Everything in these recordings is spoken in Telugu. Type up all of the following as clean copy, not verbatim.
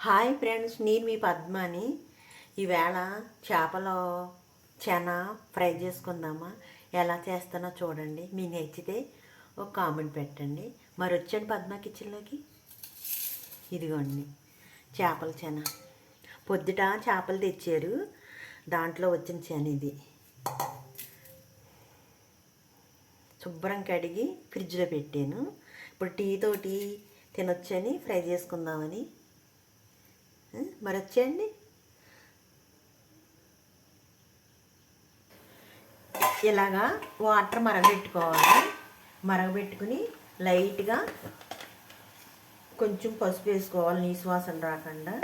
హాయ్ ఫ్రెండ్స్, నేను మీ పద్మని. ఈవేళ చేపల చెన ఫ్రై చేసుకుందామా? ఎలా చేస్తానో చూడండి. మీకు నచ్చితే ఒక కామెంట్ పెట్టండి. మరి వచ్చండి పద్మ కిచెన్లోకి. ఇదిగోండి చేపల చెన. పొద్దుట చేపలు తెచ్చారు, దాంట్లో వచ్చిన చెన ఇది. శుభ్రం కడిగి ఫ్రిడ్జ్లో పెట్టాను. ఇప్పుడు టీ తోటి తినొచ్చని ఫ్రై చేసుకుందామని. మరి వచ్చేయండి. ఇలాగా వాటర్ మరగబెట్టుకోవాలి. మరగబెట్టుకుని లైట్గా కొంచెం పసుపు వేసుకోవాలి, నీసు వాసన రాకుండా.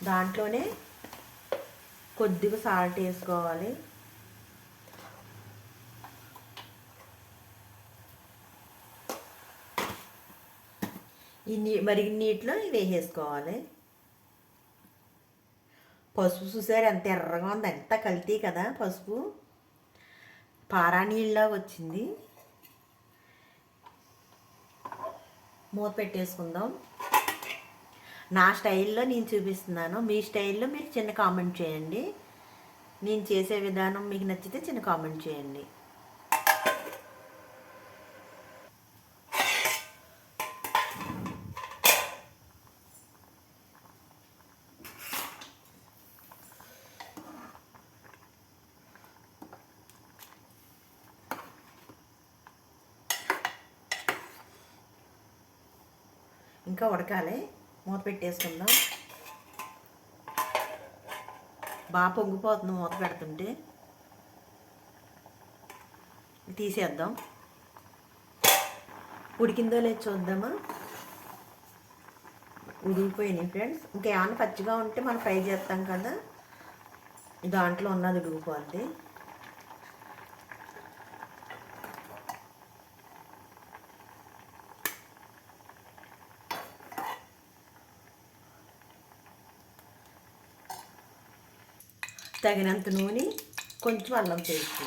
దాంట్లోనే కొద్దిగా సాల్ట్ వేసుకోవాలి. ఈ మరిగిన నీటిలో వేసేసుకోవాలి. పసుపు చూసారు ఎంత ఎర్రగా ఉంది, ఎంత కల్తీ కదా పసుపు. పారా నీళ్ళ వచ్చింది. మూత పెట్టేసుకుందాం. నా స్టైల్లో నేను చూపిస్తున్నాను, మీ స్టైల్లో మీరు చిన్న కామెంట్ చేయండి. నేను చేసే విధానం మీకు నచ్చితే చిన్న కామెంట్ చేయండి. ఇంకా ఉడకాలి. మూత పెట్టేసుకుందాం. బాగా పొంగిపోతుంది మూత పెడుతుంటే. తీసేద్దాం. ఉడికిందో లేదు చూద్దామా. ఉడికిపోయినాయి ఫ్రెండ్స్. ఇంకేమైనా పచ్చిగా ఉంటే మనం ఫ్రై చేస్తాం కదా, దాంట్లో ఉన్నది ఉడికిపోద్ది. తగినంత నూనె, కొంచెం అల్లం పేస్ట్.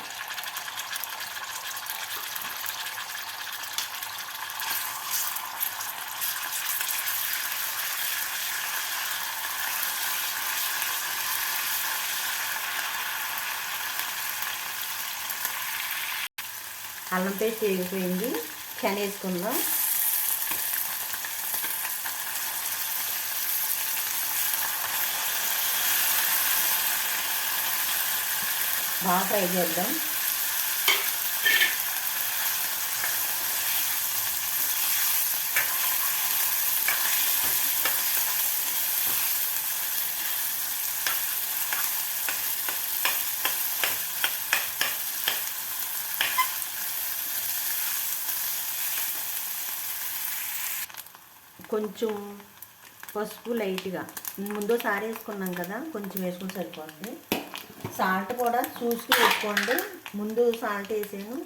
అల్లం పేస్ట్ వేగిపోయింది. చెన వేసుకుందాం. బాగా ఫ్రై చేద్దాం. కొంచెం పసుపు లైట్గా, ముందోసారి వేసుకున్నాం కదా, కొంచెం వేసుకుని సరిపోతుంది. సాల్ట్ కూడా చూసుకుని వేసుకోండి. ముందు సాల్ట్ వేసాను,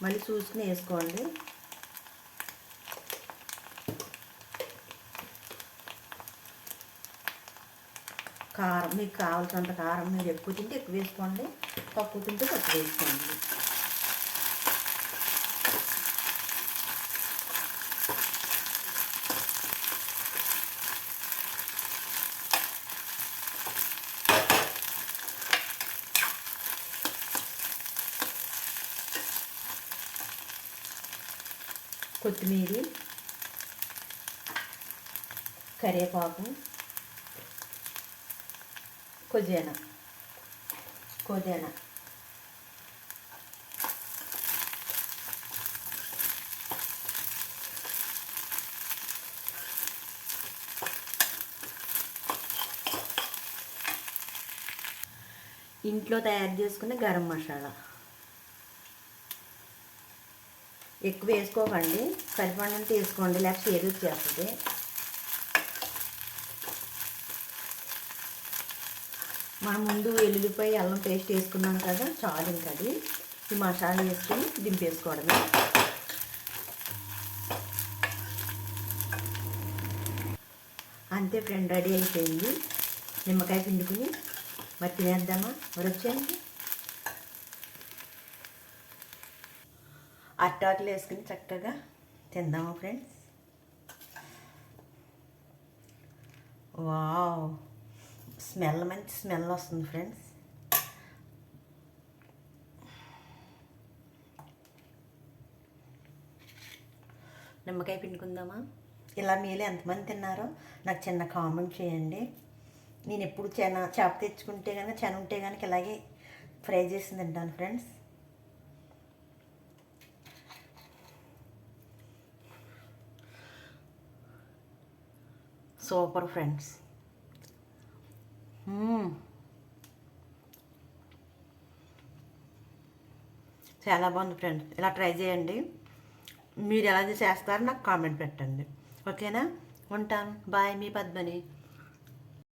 మళ్ళీ చూసుకుని వేసుకోండి. కారం మీకు కావాల్సినంత కారం, మీరు ఎక్కువ తింటే ఎక్కువ వేసుకోండి, తక్కువ తింటే తక్కువ వేసుకోండి. కొత్తిమీర, కరివేపాకు, పుదీనా ఇంట్లో తయారు చేసుకున్న గరం మసాలా. ఎక్కువ వేసుకోకండి, సరిపడినంత వేసుకోండి, లేకపోతే ఏది వచ్చేస్తుంది. మనం ముందు వెల్లుల్లిపాయ అల్లం పేస్ట్ వేసుకున్నాం కదా, చాలు. ఇంకా అది ఈ మసాలా వేసుకొని దింపేసుకోవడమే. అంతే ఫ్రెండ్, రెడీ అయిపోయింది. నిమ్మకాయ పిండుకుని మరి తినేద్దామా? మరి వచ్చేయండి. అట్టాకులు వేసుకుని చక్కగా తిందామా ఫ్రెండ్స్? వావ్, స్మెల్ మంచి స్మెల్ వస్తుంది ఫ్రెండ్స్. నిమ్మకాయ పిండుకుందామా? ఇలా మీలో ఎంతమంది తిన్నారో నాకు చిన్న కామెంట్ చేయండి. నేను ఎప్పుడు చేప తెచ్చుకుంటే కనుక ఉంటే కనుక ఇలాగే ఫ్రై చేసి తింటాను ఫ్రెండ్స్. Super friends. చాలా బాగుంది ఫ్రెండ్స్. ఇలా ట్రై చేయండి. మీరు ఎలా చేస్తారో నాకు కామెంట్ పెట్టండి. ఓకేనా? ఉంటాను. బాయ్, మీ పద్మని.